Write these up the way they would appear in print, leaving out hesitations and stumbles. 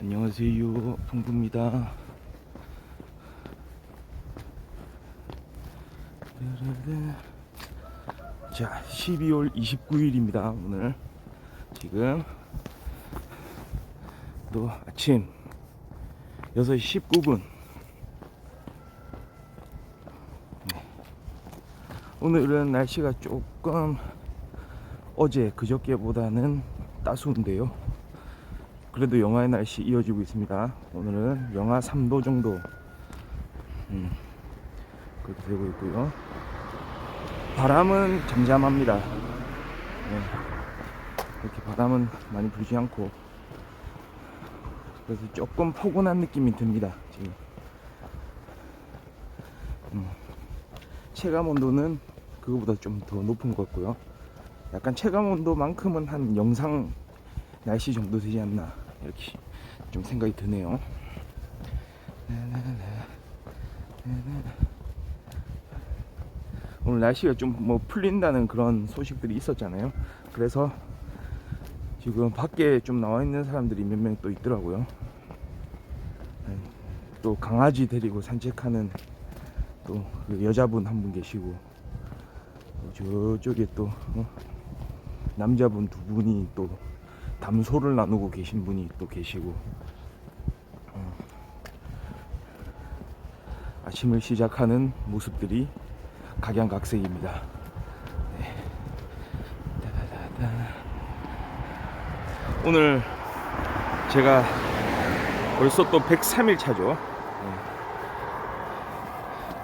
안녕하세요, 풍부입니다. 자, 12월 29일입니다. 오늘 지금 또 아침 6시 19분. 오늘은 날씨가 조금 어제 그저께보다는 따스운데요. 그래도 영하의 날씨 이어지고 있습니다. 오늘은 영하 3도 정도 그렇게 되고 있고요. 바람은 잠잠합니다. 네, 이렇게 바람은 많이 불지 않고 그래서 조금 포근한 느낌이 듭니다. 지금 체감 온도는 그거보다 좀 더 높은 것 같고요. 약간 체감 온도만큼은 한 영상 날씨 정도 되지 않나 이렇게 좀 생각이 드네요. 오늘 날씨가 좀 뭐 풀린다는 그런 소식들이 있었잖아요. 그래서 지금 밖에 좀 나와 있는 사람들이 몇 명 또 있더라고요. 또 강아지 데리고 산책하는 또 그 여자분 한 분 계시고, 저쪽에 또 남자분 두 분이 또 담소를 나누고 계신 분이 또 계시고, 아침을 시작하는 모습들이 각양각색입니다. 네. 오늘 제가 벌써 또 103일 차죠.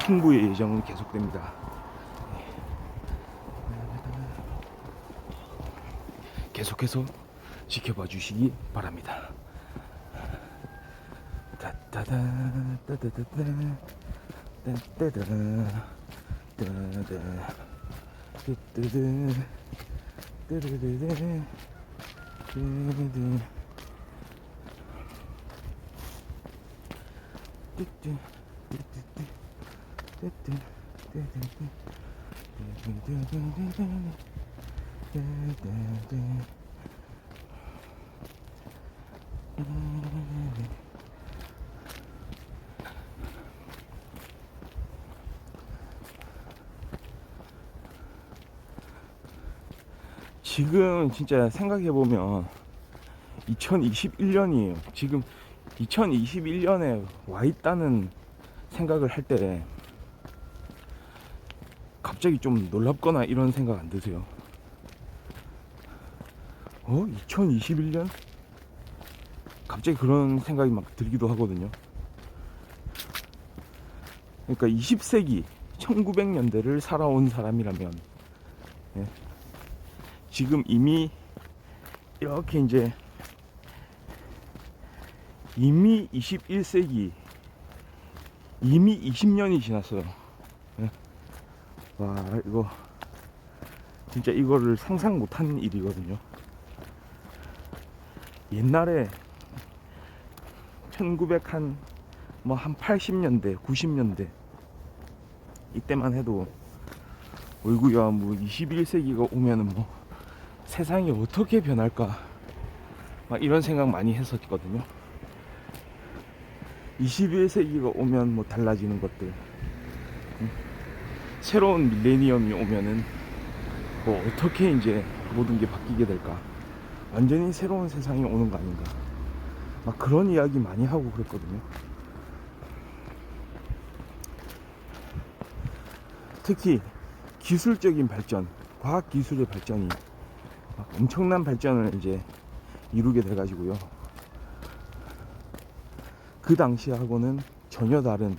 풍부의 예정은 계속됩니다. 계속해서 지켜봐 주시기 바랍니다. 지금 진짜 생각해보면 2021년이에요. 지금 2021년에 와 있다는 생각을 할 때 갑자기 좀 놀랍거나 이런 생각 안 드세요? 2021년? 갑자기 그런 생각이 막 들기도 하거든요. 그러니까 20세기 1900년대를 살아온 사람이라면, 예, 지금 이미 이렇게 이제 이미 21세기 이미 20년이 지났어요. 예. 와, 이거 진짜 이거를 상상 못한 일이거든요. 옛날에 1900한 80년대 90년대 이때만 해도 어이구야, 뭐 21세기가 오면은 뭐 세상이 어떻게 변할까 막 이런 생각 많이 했었거든요. 21세기가 오면 뭐 달라지는 것들, 새로운 밀레니엄이 오면은 뭐 어떻게 이제 모든 게 바뀌게 될까, 완전히 새로운 세상이 오는 거 아닌가, 막 그런 이야기 많이 하고 그랬거든요. 특히 기술적인 발전, 과학 기술의 발전이 막 엄청난 발전을 이제 이루게 돼 가지고요. 그 당시하고는 전혀 다른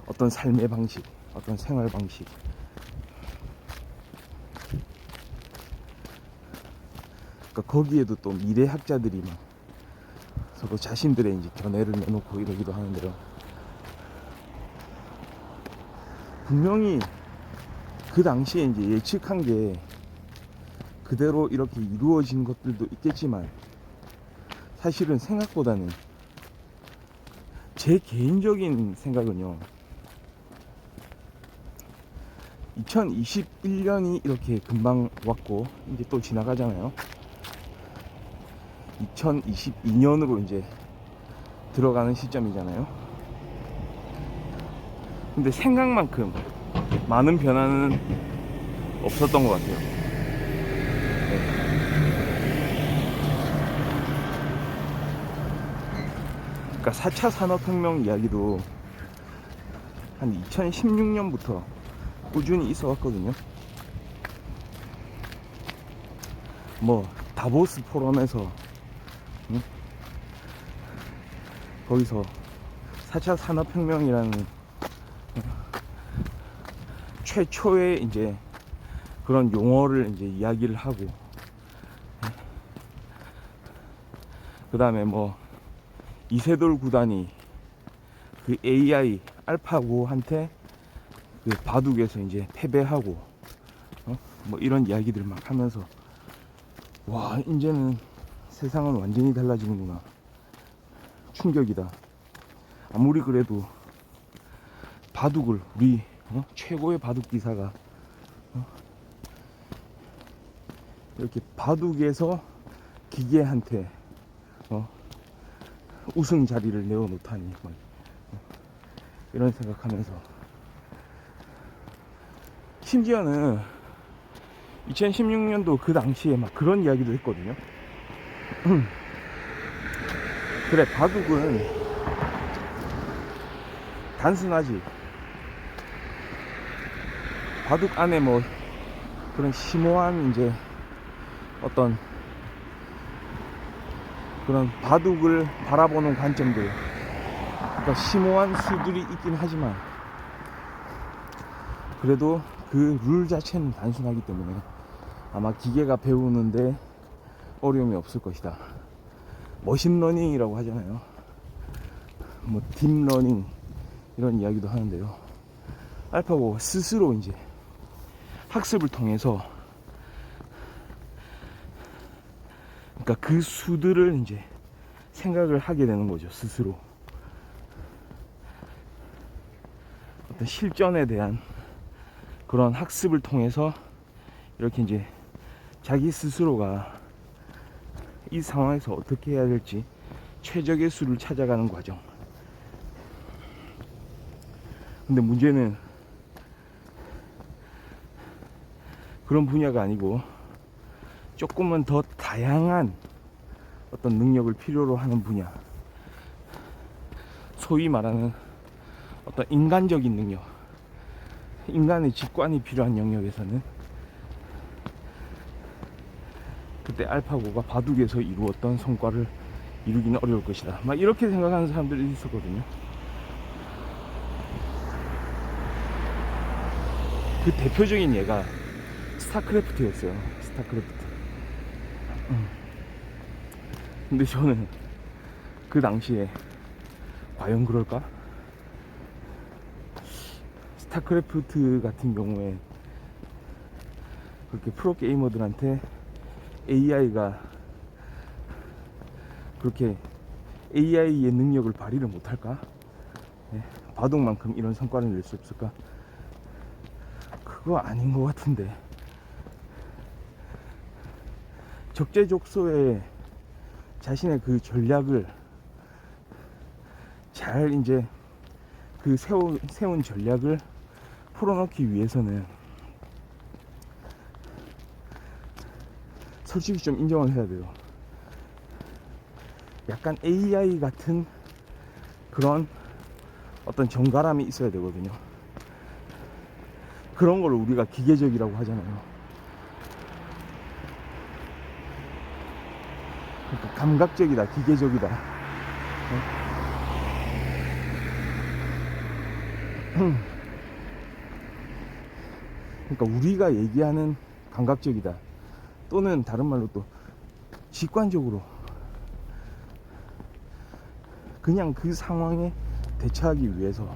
어떤 삶의 방식, 어떤 생활 방식, 그러니까 거기에도 또 미래학자들이 막 서로 자신들의 이제 견해를 내놓고 이러기도 하는데요. 분명히 그 당시에 이제 예측한 게 그대로 이렇게 이루어진 것들도 있겠지만, 사실은 생각보다는 제 개인적인 생각은요, 2021년이 이렇게 금방 왔고 이제 또 지나가잖아요. 2022년으로 이제 들어가는 시점이잖아요. 근데 생각만큼 많은 변화는 없었던 것 같아요. 네. 그러니까 4차 산업혁명 이야기도 한 2016년부터 꾸준히 있어 왔거든요. 뭐 다보스 포럼에서 거기서 4차 산업혁명이라는 최초의 이제 그런 용어를 이제 이야기를 하고, 그 다음에 뭐 이세돌 구단이 그 AI 알파고한테 그 바둑에서 이제 패배하고 뭐 이런 이야기들 막 하면서, 와 이제는 세상은 완전히 달라지는구나, 충격이다. 아무리 그래도 바둑을 우리 최고의 바둑 기사가 이렇게 바둑에서 기계한테 우승 자리를 내어놓다니, 이런 생각하면서, 심지어는 2016년도 그 당시에 막 그런 이야기도 했거든요. 그래, 바둑은 단순하지, 바둑 안에 뭐 그런 심오한 이제 어떤 그런 바둑을 바라보는 관점들, 그러니까 심오한 수들이 있긴 하지만 그래도 그 룰 자체는 단순하기 때문에 아마 기계가 배우는데 어려움이 없을 것이다. 머신러닝이라고 하잖아요. 뭐 딥러닝 이런 이야기도 하는데요. 알파고 스스로 이제 학습을 통해서, 그러니까 그 수들을 이제 생각을 하게 되는 거죠, 스스로. 어떤 실전에 대한 그런 학습을 통해서 이렇게 이제 자기 스스로가 이 상황에서 어떻게 해야 될지 최적의 수를 찾아가는 과정. 근데 문제는 그런 분야가 아니고 조금은 더 다양한 어떤 능력을 필요로 하는 분야, 소위 말하는 어떤 인간적인 능력, 인간의 직관이 필요한 영역에서는 그때 알파고가 바둑에서 이루었던 성과를 이루기는 어려울 것이다, 막 이렇게 생각하는 사람들이 있었거든요. 그 대표적인 예가 스타크래프트였어요. 스타크래프트. 근데 저는 그 당시에 과연 그럴까? 스타크래프트 같은 경우에 그렇게 프로게이머들한테 AI가 그렇게 AI의 능력을 발휘를 못할까? 네, 바둑만큼 이런 성과를 낼 수 없을까? 그거 아닌 것 같은데, 적재적소에 자신의 그 전략을 잘 이제 그 세운 전략을 풀어넣기 위해서는 솔직히 좀 인정을 해야 돼요. 약간 AI 같은 그런 어떤 정갈함이 있어야 되거든요. 그런 걸 우리가 기계적이라고 하잖아요. 그러니까 감각적이다, 기계적이다. 그러니까 우리가 얘기하는 감각적이다, 또는 다른 말로 또 직관적으로 그냥 그 상황에 대처하기 위해서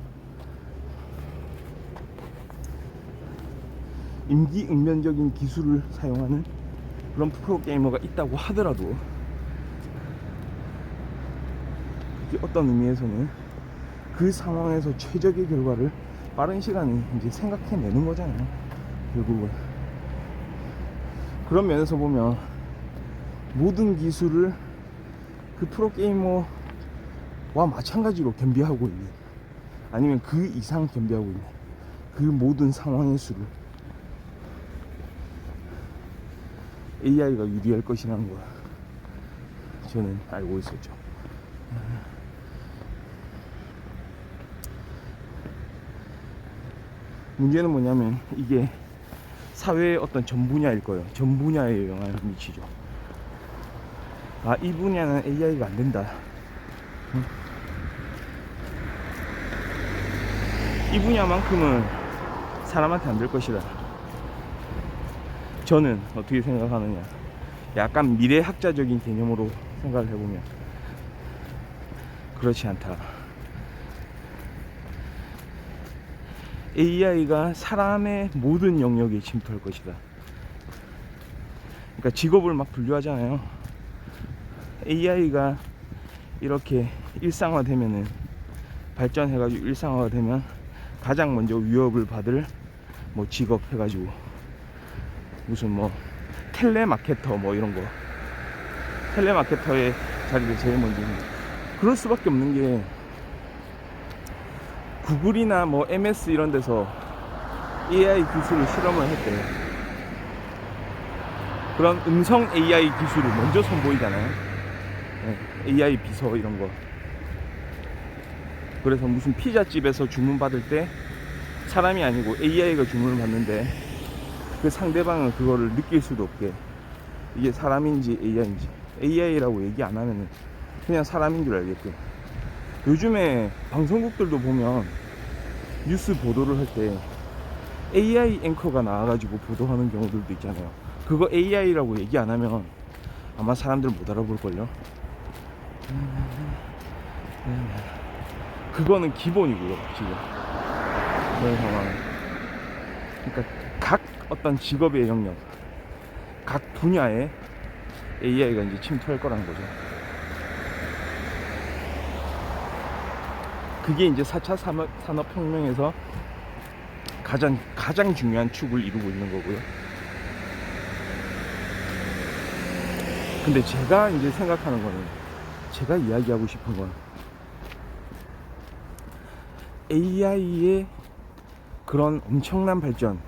임기응변적인 기술을 사용하는 그런 프로게이머가 있다고 하더라도, 그게 어떤 의미에서는 그 상황에서 최적의 결과를 빠른 시간에 이제 생각해내는 거잖아요, 결국은. 그런 면에서 보면 모든 기술을 그 프로게이머가 마찬가지로 겸비하고 있는, 아니면 그 이상 겸비하고 있는 그 모든 상황의 수를 AI가 유리할 것이라는 걸 저는 알고 있었죠. 문제는 뭐냐면 이게 사회의 어떤 전 분야일 거예요. 전 분야에 영향을 미치죠. 아, 이 분야는 AI가 안 된다. 이 분야만큼은 사람한테 안 될 것이다. 저는 어떻게 생각하느냐, 약간 미래학자적인 개념으로 생각을 해보면 그렇지 않다. AI가 사람의 모든 영역에 침투할 것이다. 그러니까 직업을 막 분류하잖아요. AI가 이렇게 일상화되면은, 발전해가지고 일상화되면 가장 먼저 위협을 받을 뭐 직업 해가지고 무슨 뭐 텔레마케터 뭐 이런 거, 텔레마케터의 자리를 제일 먼저 그럴 수밖에 없는 게, 구글이나 뭐 MS 이런 데서 AI 기술을 실험을 할 때 그런 음성 AI 기술을 먼저 선보이잖아요. 네, AI 비서 이런 거. 그래서 무슨 피자집에서 주문 받을 때 사람이 아니고 AI가 주문을 받는데 그 상대방은 그거를 느낄 수도 없게, 이게 사람인지 AI인지, AI라고 얘기 안 하면은 그냥 사람인 줄 알겠고, 요즘에 방송국들도 보면 뉴스 보도를 할 때 AI 앵커가 나와가지고 보도하는 경우들도 있잖아요. 그거 AI라고 얘기 안 하면 아마 사람들 못 알아볼걸요. 그거는 기본이고요, 지금 그런 상황은. 그러니까 각 어떤 직업의 영역, 각 분야에 AI가 이제 침투할 거라는 거죠. 그게 이제 4차 산업혁명에서 가장 중요한 축을 이루고 있는 거고요. 근데 제가 이제 생각하는 거는, 제가 이야기하고 싶은 건 AI의 그런 엄청난 발전,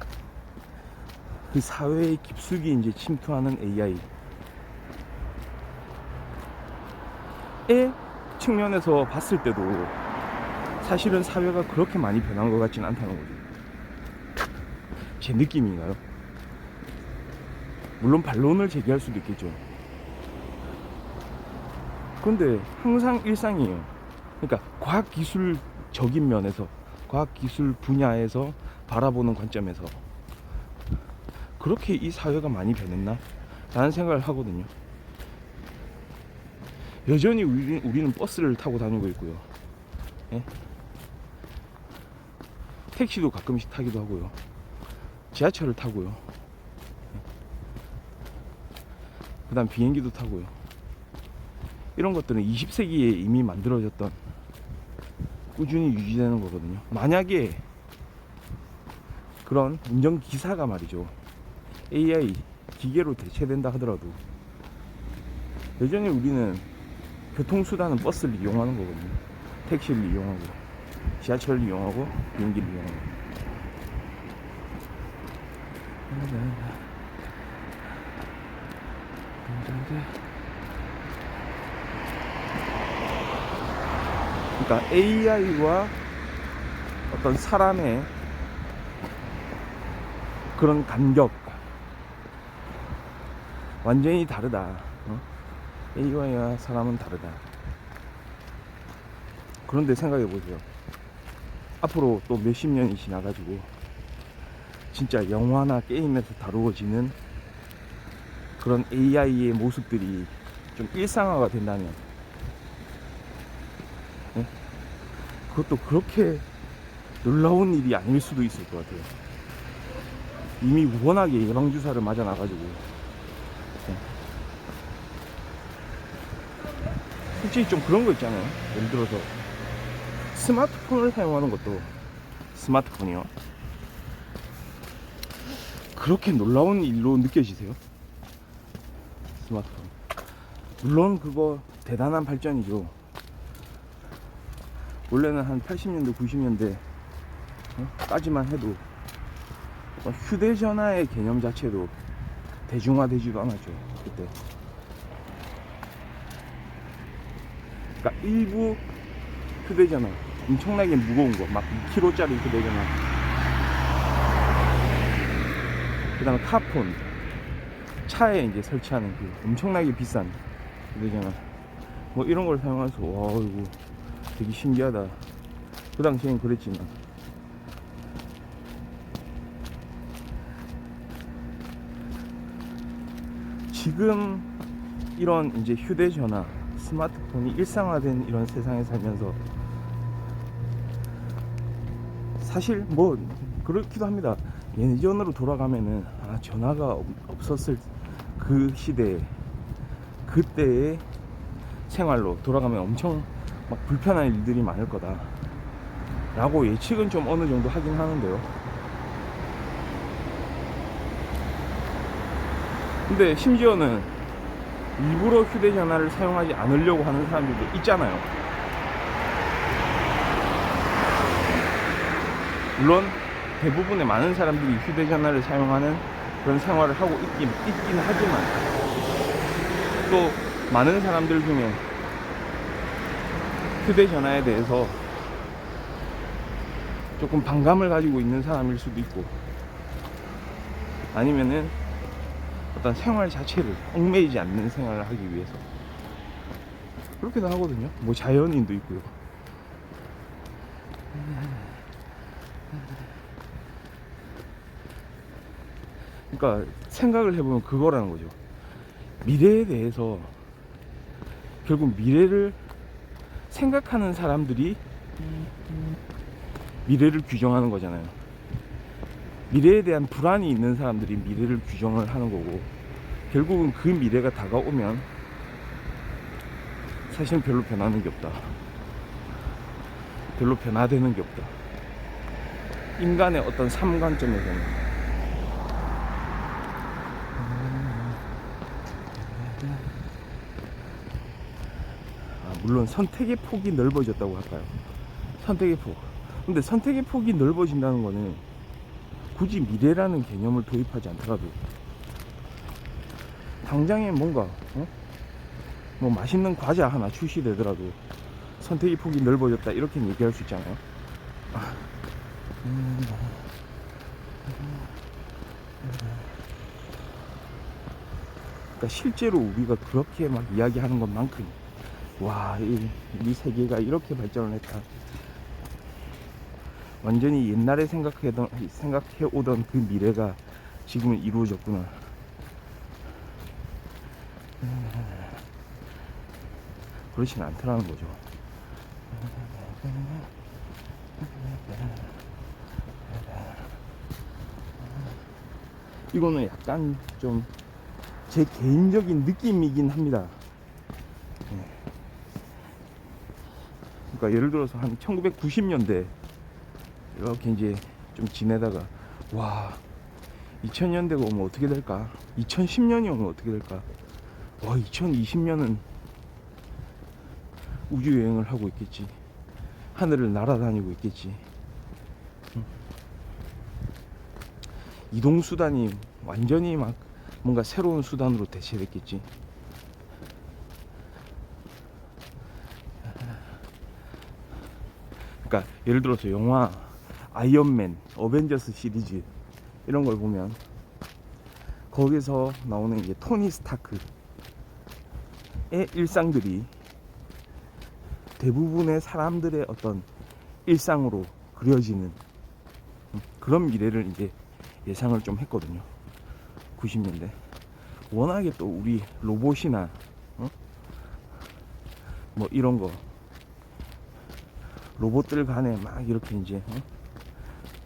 그 사회의 깊숙이 이제 침투하는 AI의 측면에서 봤을 때도 사실은 사회가 그렇게 많이 변한 것 같지는 않다는 거죠. 제 느낌인가요? 물론 반론을 제기할 수도 있겠죠. 그런데 항상 일상이에요. 그러니까 과학기술적인 면에서, 과학기술 분야에서 바라보는 관점에서 그렇게 이 사회가 많이 변했나? 라는 생각을 하거든요. 여전히 우리는 버스를 타고 다니고 있고요. 예? 택시도 가끔씩 타기도 하고요. 지하철을 타고요. 그 다음 비행기도 타고요. 이런 것들은 20세기에 이미 만들어졌던, 꾸준히 유지되는 거거든요. 만약에 그런 운전기사가 말이죠, AI, 기계로 대체된다 하더라도 여전히 우리는 교통수단은 버스를 이용하는 거거든요. 택시를 이용하고, 지하철을 이용하고, 비행기를 이용하고. 그러니까 AI와 어떤 사람의 그런 간격 완전히 다르다. AI와 사람은 다르다. 그런데 생각해 보세요. 앞으로 또 몇십 년이 지나가지고 진짜 영화나 게임에서 다루어지는 그런 AI의 모습들이 좀 일상화가 된다면, 네? 그것도 그렇게 놀라운 일이 아닐 수도 있을 것 같아요. 이미 워낙에 예방주사를 맞아놔가지고. 네. 솔직히 좀 그런 거 있잖아요. 예를 들어서 스마트폰을 사용하는 것도, 스마트폰이요, 그렇게 놀라운 일로 느껴지세요? 스마트폰 물론 그거 대단한 발전이죠. 원래는 한 80년대 90년대 까지만 해도 휴대전화의 개념 자체도 대중화되지도 않았죠 그때. 그러니까 일부 휴대전화 엄청나게 무거운 거 막 2kg짜리 휴대전화, 그 다음에 카폰, 차에 이제 설치하는 그 엄청나게 비싼 휴대전화, 뭐 이런 걸 사용해서 와 이거 되게 신기하다. 그 당시엔 그랬지만 지금 이런 이제 휴대전화, 스마트폰이 일상화된 이런 세상에 살면서 사실 뭐 그렇기도 합니다. 예전으로 돌아가면은 전화가 없었을 그 시대에 그때의 생활로 돌아가면 엄청 막 불편한 일들이 많을 거다 라고 예측은 좀 어느 정도 하긴 하는데요. 근데 심지어는 일부러 휴대전화를 사용하지 않으려고 하는 사람들도 있잖아요. 물론 대부분의 많은 사람들이 휴대전화를 사용하는 그런 생활을 하고 있긴 하지만 또 많은 사람들 중에 휴대전화에 대해서 조금 반감을 가지고 있는 사람일 수도 있고, 아니면은 어떤 생활 자체를 얽매이지 않는 생활을 하기 위해서 그렇게도 하거든요. 뭐 자연인도 있고요. 그러니까 생각을 해보면 그거라는 거죠. 미래에 대해서 결국 미래를 생각하는 사람들이 미래를 규정하는 거잖아요. 미래에 대한 불안이 있는 사람들이 미래를 규정을 하는 거고, 결국은 그 미래가 다가오면 사실은 별로 변하는 게 없다. 별로 변화되는 게 없다. 인간의 어떤 삶 관점에서는. 물론 선택의 폭이 넓어졌다고 할까요? 선택의 폭. 근데 선택의 폭이 넓어진다는 거는 굳이 미래라는 개념을 도입하지 않더라도 당장에 뭔가 뭐 맛있는 과자 하나 출시되더라도 선택의 폭이 넓어졌다 이렇게 얘기할 수 있잖아요. 그러니까 실제로 우리가 그렇게 막 이야기하는 것만큼 와, 이 세계가 이렇게 발전을 했다. 완전히 옛날에 생각해오던 그 미래가 지금은 이루어졌구나. 그렇지는 않더라는 거죠. 이거는 약간 좀 제 개인적인 느낌이긴 합니다. 그러니까 예를 들어서 한 1990년대 이렇게 이제 좀 지내다가 와 2000년대가 오면 어떻게 될까, 2010년이 오면 어떻게 될까, 와 2020년은 우주여행을 하고 있겠지, 하늘을 날아다니고 있겠지, 이동수단이 완전히 막 뭔가 새로운 수단으로 대체됐겠지. 그러니까 예를 들어서 영화 아이언맨, 어벤져스 시리즈 이런 걸 보면 거기서 나오는 이제 토니 스타크의 일상들이 대부분의 사람들의 어떤 일상으로 그려지는 그런 미래를 이제 예상을 좀 했거든요. 90년대 워낙에 또 우리 로봇이나 뭐 이런 거 로봇들 간에 막 이렇게 이제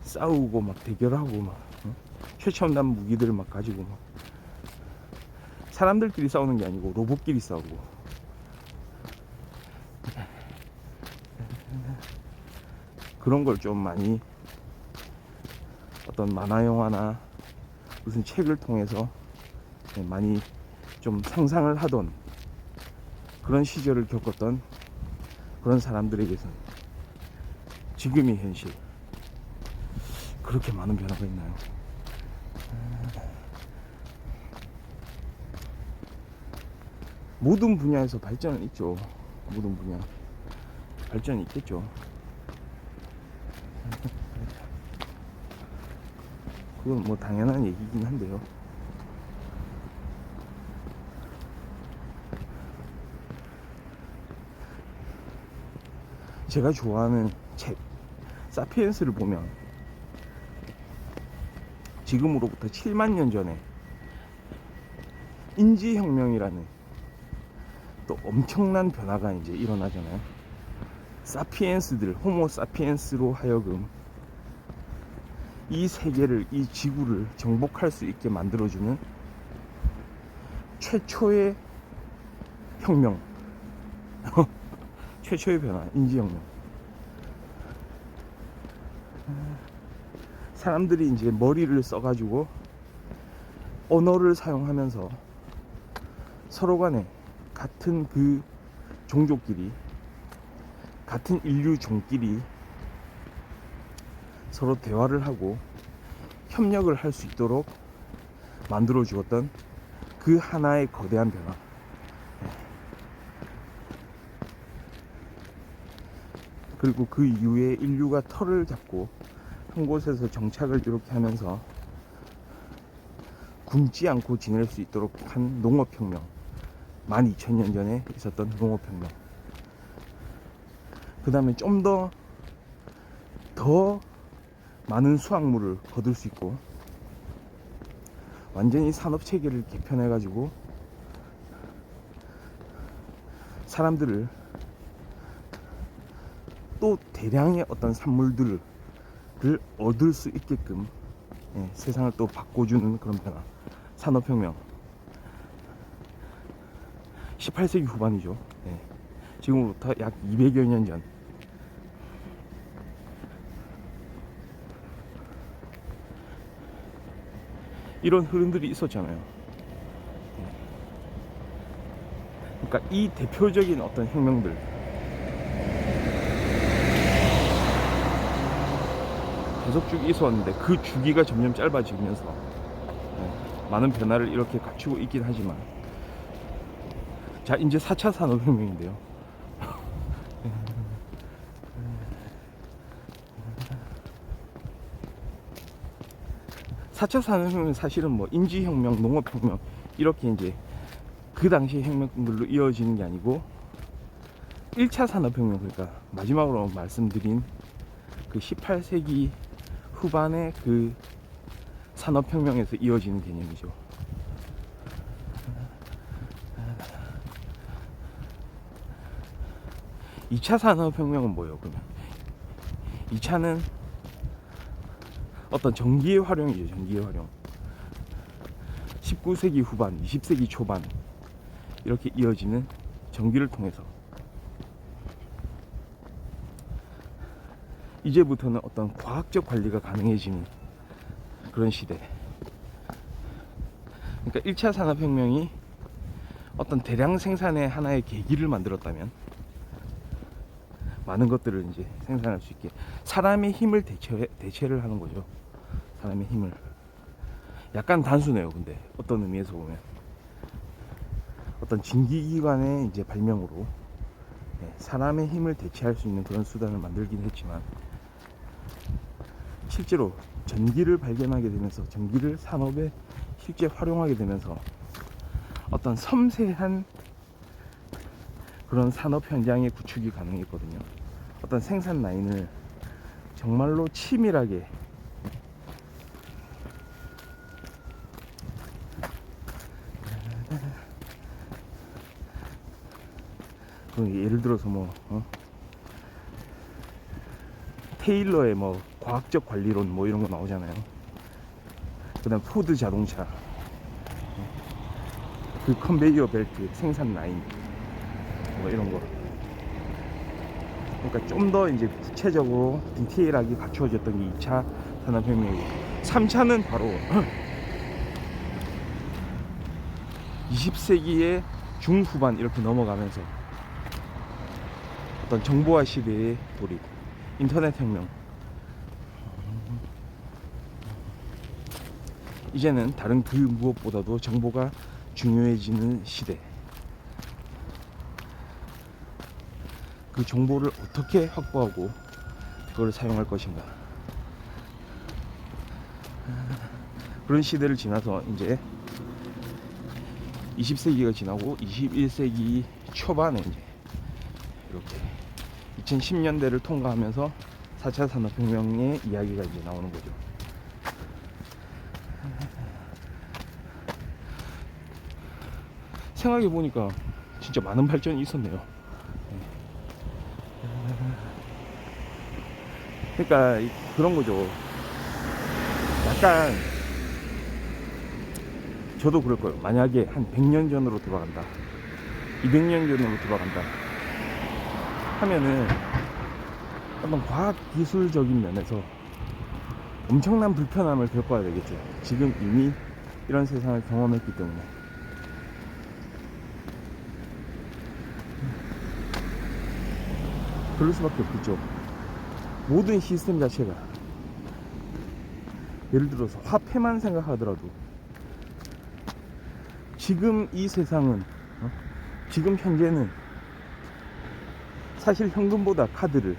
싸우고 막 대결하고 막 최첨단 무기들을 막 가지고 막 사람들끼리 싸우는 게 아니고 로봇끼리 싸우고, 그런 걸 좀 많이 어떤 만화 영화나 무슨 책을 통해서 많이 좀 상상을 하던 그런 시절을 겪었던 그런 사람들에게서는 지금의 현실. 그렇게 많은 변화가 있나요? 모든 분야에서 발전은 있죠. 모든 분야 발전이 있겠죠. 그건 뭐 당연한 얘기긴 한데요. 제가 좋아하는 책 사피엔스를 보면 지금으로부터 7만 년 전에 인지혁명이라는 또 엄청난 변화가 이제 일어나잖아요. 사피엔스들, 호모 사피엔스로 하여금 이 세계를, 이 지구를 정복할 수 있게 만들어주는 최초의 혁명, 최초의 변화, 인지혁명. 사람들이 이제 머리를 써가지고 언어를 사용하면서 서로 간에 같은 그 종족끼리, 같은 인류 종끼리 서로 대화를 하고 협력을 할 수 있도록 만들어 주었던 그 하나의 거대한 변화. 그리고 그 이후에 인류가 털을 잡고 한 곳에서 정착을 이렇게 하면서 굶지 않고 지낼 수 있도록 한 농업혁명, 12,000년 전에 있었던 농업혁명. 그 다음에 좀 더 많은 수확물을 거둘 수 있고 완전히 산업체계를 개편해 가지고 사람들을 또 대량의 어떤 산물들을 얻을 수 있게끔 세상을 또 바꿔주는 그런 변화. 산업혁명 18세기 후반이죠. 지금부터 약 200여 년 전. 이런 흐름들이 있었잖아요. 그러니까 이 대표적인 어떤 혁명들, 계속 쭉 있었는데 그 주기가 점점 짧아지면서 많은 변화를 이렇게 갖추고 있긴 하지만, 자, 이제 4차 산업혁명인데요. 4차 산업혁명은 사실은 뭐 인지혁명, 농업혁명 이렇게 이제 그 당시 혁명들로 이어지는 게 아니고 1차 산업혁명, 그러니까 마지막으로 말씀드린 그 18세기 후반의 그 산업혁명에서 이어지는 개념이죠. 이 차 산업혁명은 뭐예요, 그러면? 2차는 어떤 전기의 활용이죠. 전기의 활용. 19세기 후반, 20세기 초반 이렇게 이어지는 전기를 통해서 이제부터는 어떤 과학적 관리가 가능해지는 그런 시대. 그러니까 1차 산업혁명이 어떤 대량 생산의 하나의 계기를 만들었다면 많은 것들을 이제 생산할 수 있게 사람의 힘을 대체를 하는 거죠. 사람의 힘을. 약간 단순해요. 근데 어떤 의미에서 보면 어떤 진기기관의 이제 발명으로 사람의 힘을 대체할 수 있는 그런 수단을 만들긴 했지만, 실제로 전기를 발견하게 되면서 전기를 산업에 실제 활용하게 되면서 어떤 섬세한 그런 산업 현장의 구축이 가능했거든요. 어떤 생산 라인을 정말로 치밀하게 예를 들어서 뭐 테일러의 뭐 과학적 관리론 뭐 이런 거 나오잖아요. 그 다음 포드 자동차, 그 컨베이어 벨트 생산 라인 뭐 이런 거. 그러니까 좀 더 이제 구체적으로 디테일하게 갖추어졌던 게 2차 산업혁명이고, 3차는 바로 20세기의 중후반 이렇게 넘어가면서 어떤 정보화 시대의 돌입, 인터넷 혁명. 이제는 다른 그 무엇보다도 정보가 중요해지는 시대. 그 정보를 어떻게 확보하고 그걸 사용할 것인가. 그런 시대를 지나서 이제 20세기가 지나고 21세기 초반에 이제 이렇게 2010년대를 통과하면서 4차 산업혁명의 이야기가 이제 나오는 거죠. 생각해 보니까 진짜 많은 발전이 있었네요. 그러니까 그런 거죠. 약간 저도 그럴 거예요. 만약에 한 100년 전으로 돌아간다, 200년 전으로 돌아간다 하면은 어떤 과학 기술적인 면에서 엄청난 불편함을 겪어야 되겠죠. 지금 이미 이런 세상을 경험했기 때문에. 그럴 수밖에 없겠죠. 모든 시스템 자체가, 예를 들어서 화폐만 생각하더라도 지금 이 세상은 지금 현재는 사실 현금보다 카드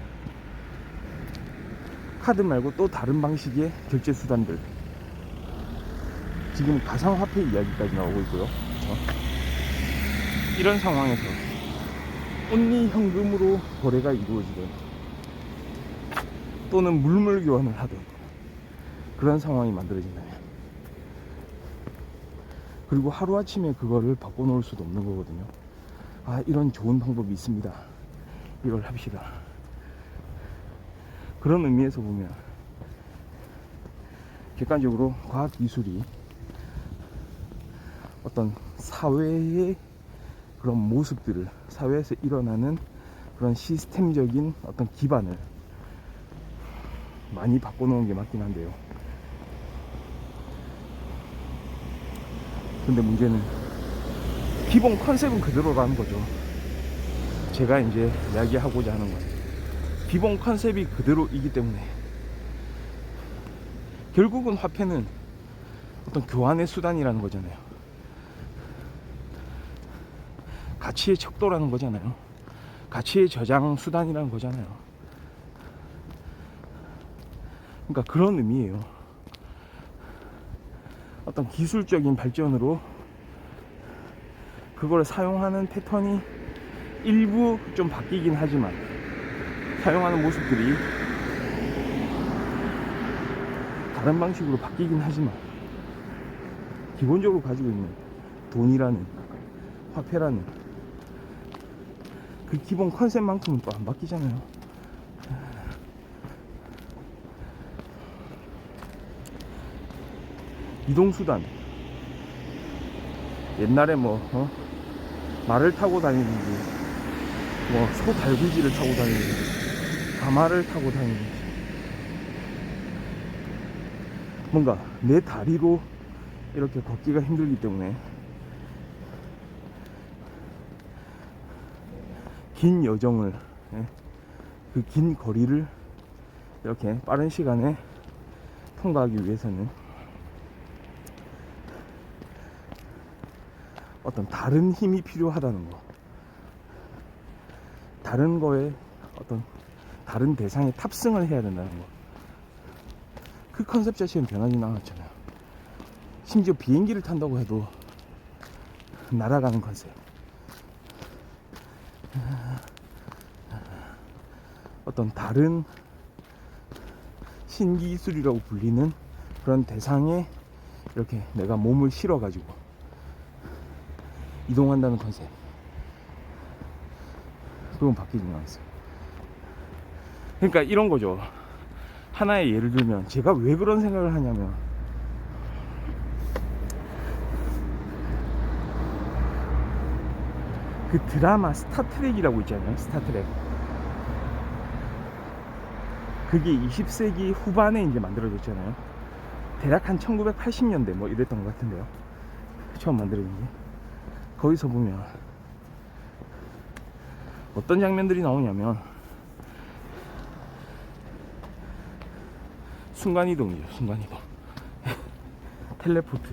말고 또 다른 방식의 결제 수단들, 지금 가상화폐 이야기까지 나오고 있고요. 그렇죠? 이런 상황에서 온리 현금으로 거래가 이루어지든 또는 물물 교환을 하든 그런 상황이 만들어진다면, 그리고 하루아침에 그거를 바꿔놓을 수도 없는 거거든요. 아, 이런 좋은 방법이 있습니다, 이걸 합시다. 그런 의미에서 보면 객관적으로 과학기술이 어떤 사회의 그런 모습들을, 사회에서 일어나는 그런 시스템적인 어떤 기반을 많이 바꿔놓은 게 맞긴 한데요. 근데 문제는 기본 컨셉은 그대로라는 거죠. 제가 이제 이야기하고자 하는 건 기본 컨셉이 그대로이기 때문에 결국은 화폐는 어떤 교환의 수단이라는 거잖아요. 가치의 척도라는 거잖아요. 가치의 저장 수단이라는 거잖아요. 그러니까 그런 의미예요. 어떤 기술적인 발전으로 그걸 사용하는 패턴이 일부 좀 바뀌긴 하지만, 사용하는 모습들이 다른 방식으로 바뀌긴 하지만, 기본적으로 가지고 있는 돈이라는, 화폐라는 그 기본 컨셉만큼은 또 안 바뀌잖아요. 이동수단, 옛날에 말을 타고 다니는지, 소 달구지를 타고 다니는지, 가마를 타고 다니는지, 뭔가 내 다리로 이렇게 걷기가 힘들기 때문에 긴 여정을, 그 긴 거리를 이렇게 빠른 시간에 통과하기 위해서는 어떤 다른 힘이 필요하다는 거, 다른 거에 어떤 다른 대상에 탑승을 해야 된다는 거, 그 컨셉 자체는 변하지 않았잖아요. 심지어 비행기를 탄다고 해도 날아가는 컨셉, 어떤 다른 신기술이라고 불리는 그런 대상에 이렇게 내가 몸을 실어 가지고 이동한다는 컨셉, 그건 바뀌진 않았어요. 그러니까 이런 거죠. 하나의 예를 들면, 제가 왜 그런 생각을 하냐면, 그 드라마 스타트rek이라고 있잖아요. 스타트렉. 그게 20세기 후반에 이제 만들어졌잖아요. 대략 한 1980년대 뭐 이랬던 것 같은데요. 처음 만들어진 게. 거기서 보면 어떤 장면들이 나오냐면, 순간이동이죠. 순간이동. 텔레포트.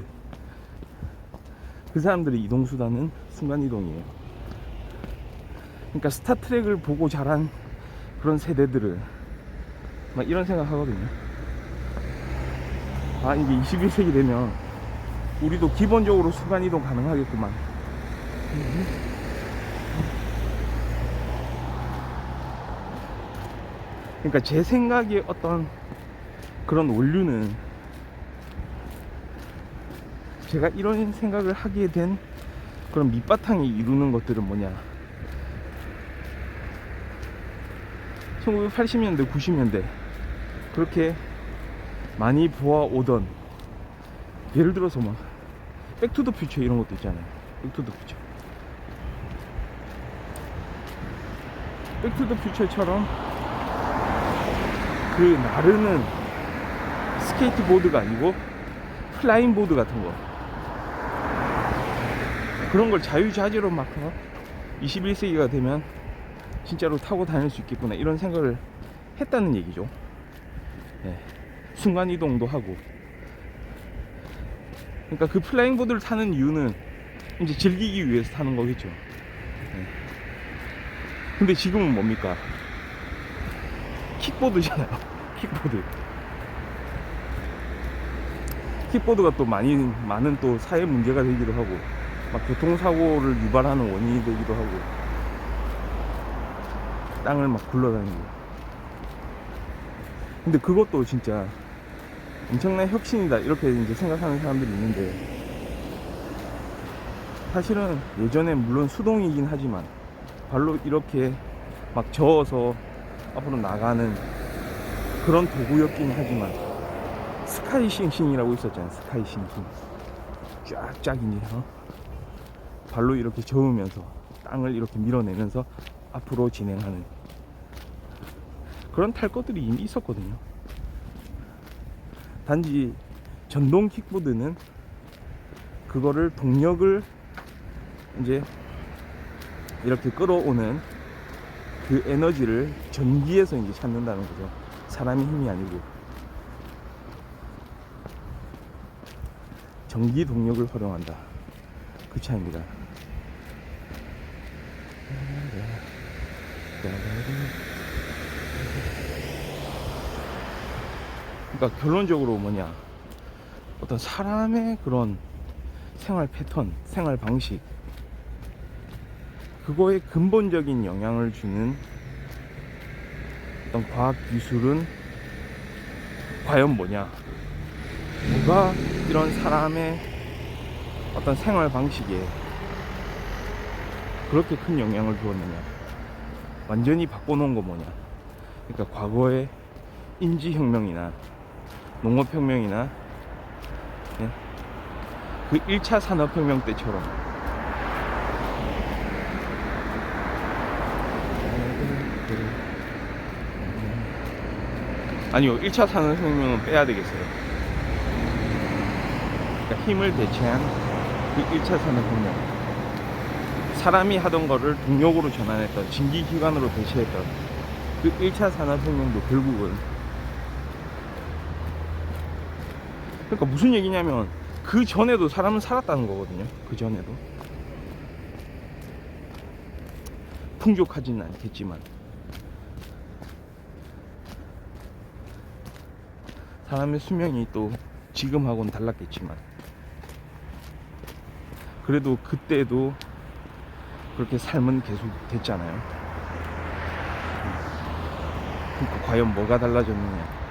그 사람들의 이동수단은 순간이동이에요. 그러니까 스타트rek을 보고 자란 그런 세대들은 막 이런 생각 하거든요. 아, 이게 21세기 되면 우리도 기본적으로 순간이동 가능하겠구만. 그러니까 제 생각의 어떤 그런 원류는, 제가 이런 생각을 하게 된 그런 밑바탕이 이루는 것들은 뭐냐, 1980년대 90년대 그렇게 많이 보아오던, 예를 들어서 막 백투더퓨처 이런 것도 있잖아요. 백투더퓨처처럼 그 나르는 스케이트보드가 아니고 플라잉보드 같은 거, 그런 걸 자유자재로 막 21세기가 되면 진짜로 타고 다닐 수 있겠구나, 이런 생각을 했다는 얘기죠. 네. 순간이동도 하고. 그러니까 그 플라잉보드를 타는 이유는 이제 즐기기 위해서 타는 거겠죠. 네. 근데 지금은 뭡니까? 킥보드잖아요. 킥보드가 또 많은 또 사회 문제가 되기도 하고, 막 교통사고를 유발하는 원인이 되기도 하고, 땅을 막 굴러다니고. 근데 그것도 진짜 엄청난 혁신이다, 이렇게 이제 생각하는 사람들이 있는데, 사실은 예전에 물론 수동이긴 하지만 발로 이렇게 막 저어서 앞으로 나가는 그런 도구였긴 하지만, 스카이싱싱이라고 있었잖아요. 스카이싱싱. 쫙쫙 이제 발로 이렇게 저으면서 땅을 이렇게 밀어내면서 앞으로 진행하는 그런 탈 것들이 이미 있었거든요. 단지 전동 킥보드는 그거를 동력을 이제 이렇게 끌어오는 그 에너지를 전기에서 이제 찾는다는 거죠. 사람의 힘이 아니고 전기 동력을 활용한다, 그 차이입니다. 그러니까 결론적으로 뭐냐, 어떤 사람의 그런 생활 패턴, 생활 방식, 그거에 근본적인 영향을 주는 어떤 과학 기술은 과연 뭐냐, 뭐가 이런 사람의 어떤 생활 방식에 그렇게 큰 영향을 주었느냐, 완전히 바꿔놓은 거 뭐냐. 그러니까 과거의 인지혁명이나 농업혁명이나, 예? 그 1차 산업혁명 때처럼 아니요, 1차 산업혁명은 빼야 되겠어요. 그러니까 힘을 대체한 그 1차 산업혁명, 사람이 하던 거를 동력으로 전환했던, 진기기관으로 대체했던 그 1차 산업혁명도 결국은, 그러니까 무슨 얘기냐면 그 전에도 사람은 살았다는 거거든요. 그 전에도 풍족하지는 않겠지만 사람의 수명이 또 지금하고는 달랐겠지만, 그래도 그때도 그렇게 삶은 계속 됐잖아요. 그러니까 과연 뭐가 달라졌느냐,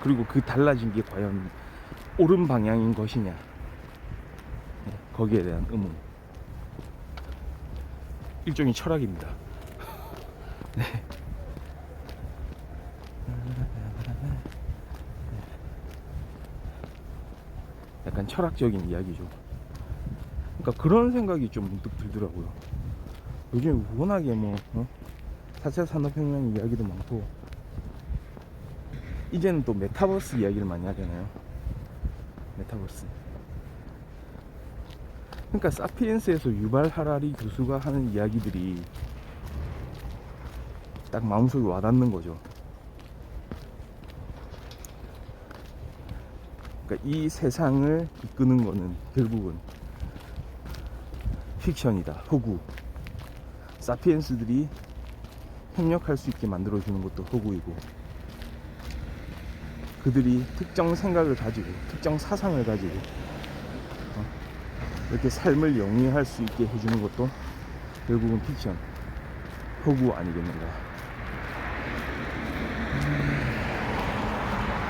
그리고 그 달라진 게 과연 옳은 방향인 것이냐, 거기에 대한 의문. 일종의 철학입니다. 네. 약간 철학적인 이야기죠. 그러니까 그런 생각이 좀 문득 들더라고요. 요즘 워낙에 4차 산업혁명 이야기도 많고, 이제는 또 메타버스 이야기를 많이 하잖아요. 메타버스. 그러니까 사피엔스에서 유발 하라리 교수가 하는 이야기들이 딱 마음속에 와닿는 거죠. 그러니까 이 세상을 이끄는 거는 결국은 픽션이다. 허구. 사피엔스들이 협력할 수 있게 만들어주는 것도 허구이고, 그들이 특정 생각을 가지고 특정 사상을 가지고 이렇게 삶을 영위할 수 있게 해주는 것도 결국은 픽션, 허구 아니겠는가.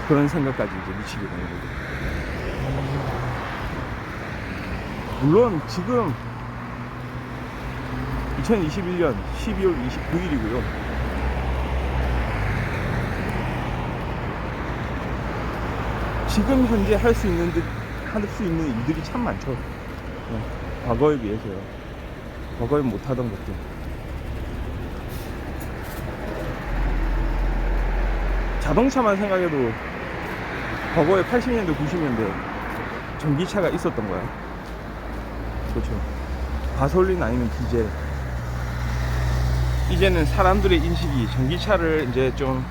그런 생각까지 이제 미치게 되는 거죠. 물론 지금 2021년 12월 29일이고요. 지금 현재 할 수 있는 일들이 참 많죠. 과거에 비해서요. 과거에 못하던 것들. 자동차만 생각해도 과거에 80년대, 90년대 전기차가 있었던 거야. 그렇죠. 가솔린 아니면 디젤. 이제는 사람들의 인식이 전기차를 이제 좀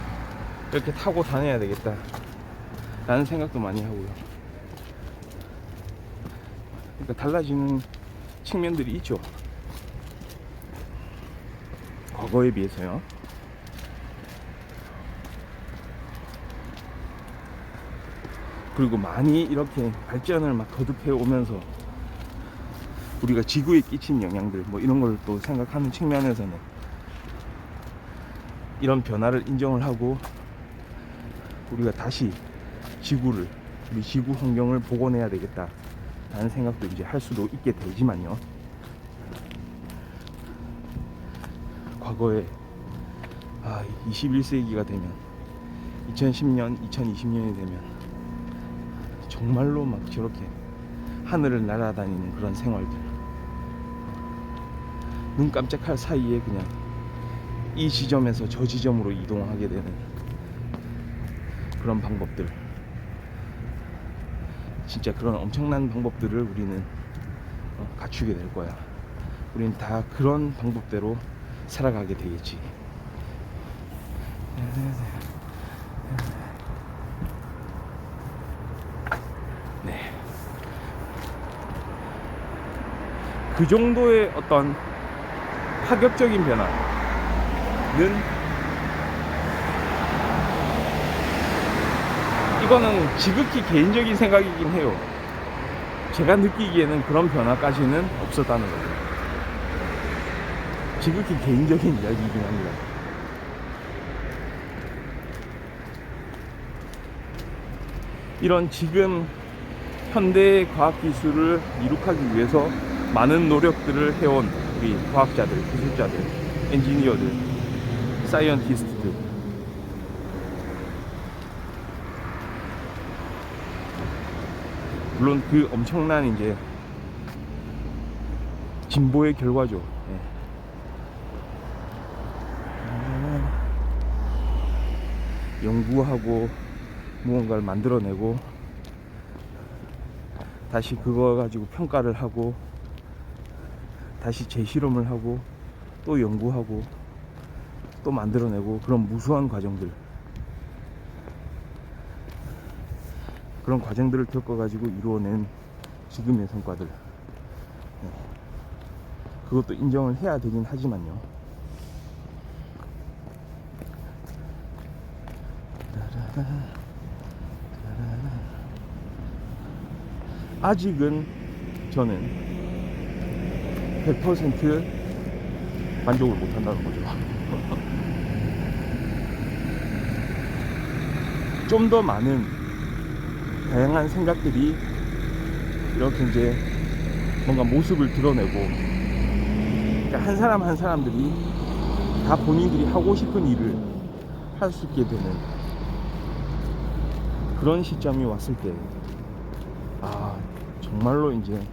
이렇게 타고 다녀야 되겠다 라는 생각도 많이 하고요. 그러니까 달라지는 측면들이 있죠. 과거에 비해서요. 그리고 많이 이렇게 발전을 막 거듭해 오면서 우리가 지구에 끼친 영향들 뭐 이런 걸 또 생각하는 측면에서는 이런 변화를 인정을 하고 우리가 다시 지구를, 우리 지구 환경을 복원해야 되겠다 라는 생각도 이제 할 수도 있게 되지만요. 과거에 21세기가 되면 2010년, 2020년이 되면 정말로 막 저렇게 하늘을 날아다니는 그런 생활들, 눈 깜짝할 사이에 그냥 이 지점에서 저 지점으로 이동하게 되는 그런 방법들, 진짜 그런 엄청난 방법들을 우리는 갖추게 될 거야. 우리는 다 그런 방법대로 살아가게 되겠지. 네. 그 정도의 어떤 파격적인 변화는 이거는 지극히 개인적인 생각이긴 해요. 제가 느끼기에는 그런 변화까지는 없었다는 거죠. 지극히 개인적인 이야기이긴 합니다. 이런 지금 현대 과학기술을 이룩하기 위해서 많은 노력들을 해온 우리 과학자들, 기술자들, 엔지니어들, 사이언티스트들, 물론 그 엄청난 이제 진보의 결과죠. 연구하고 무언가를 만들어내고 다시 그거 가지고 평가를 하고 다시 재실험을 하고 또 연구하고 또 만들어내고, 그런 무수한 과정들, 그런 과정들을 겪어가지고 이루어낸 지금의 성과들, 그것도 인정을 해야 되긴 하지만요. 아직은 저는 100% 만족을 못한다는 거죠. 좀 더 많은 다양한 생각들이 이렇게 이제 뭔가 모습을 드러내고, 그러니까 한 사람 한 사람들이 다 본인들이 하고 싶은 일을 할 수 있게 되는 그런 시점이 왔을 때, 정말로 이제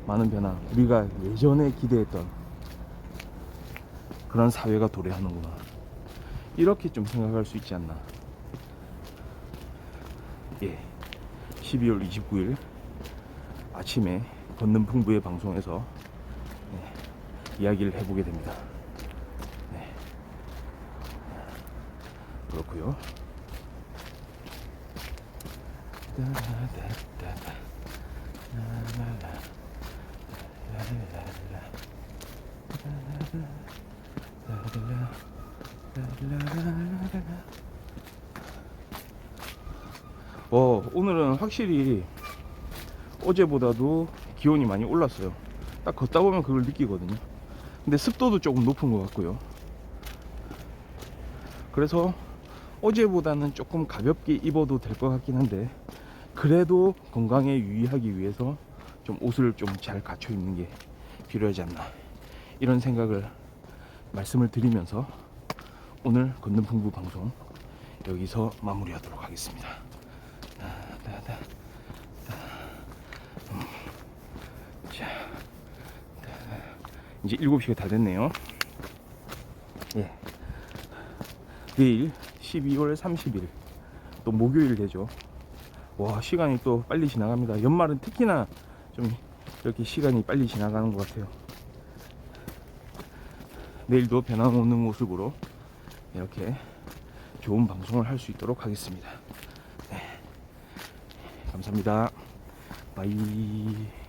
많은 변화, 우리가 예전에 기대했던 그런 사회가 도래하는구나, 이렇게 좀 생각할 수 있지 않나. 12월 29일 아침에 걷는 풍부의 방송에서 이야기를 해보게 됩니다. 그렇고요. 오늘은 확실히 어제보다도 기온이 많이 올랐어요. 딱 걷다 보면 그걸 느끼거든요. 근데 습도도 조금 높은 것 같고요. 그래서 어제보다는 조금 가볍게 입어도 될 것 같긴 한데, 그래도 건강에 유의하기 위해서 좀 옷을 좀 잘 갖춰 입는 게 필요하지 않나, 이런 생각을 말씀을 드리면서 오늘 걷는 풍부 방송 여기서 마무리하도록 하겠습니다. 자, 이제 7시가 다 됐네요. 예. 내일 12월 30일 또 목요일 되죠. 와, 시간이 또 빨리 지나갑니다. 연말은 특히나 좀 이렇게 시간이 빨리 지나가는 것 같아요. 내일도 변함없는 모습으로 이렇게 좋은 방송을 할 수 있도록 하겠습니다. 네. 감사합니다. 바이.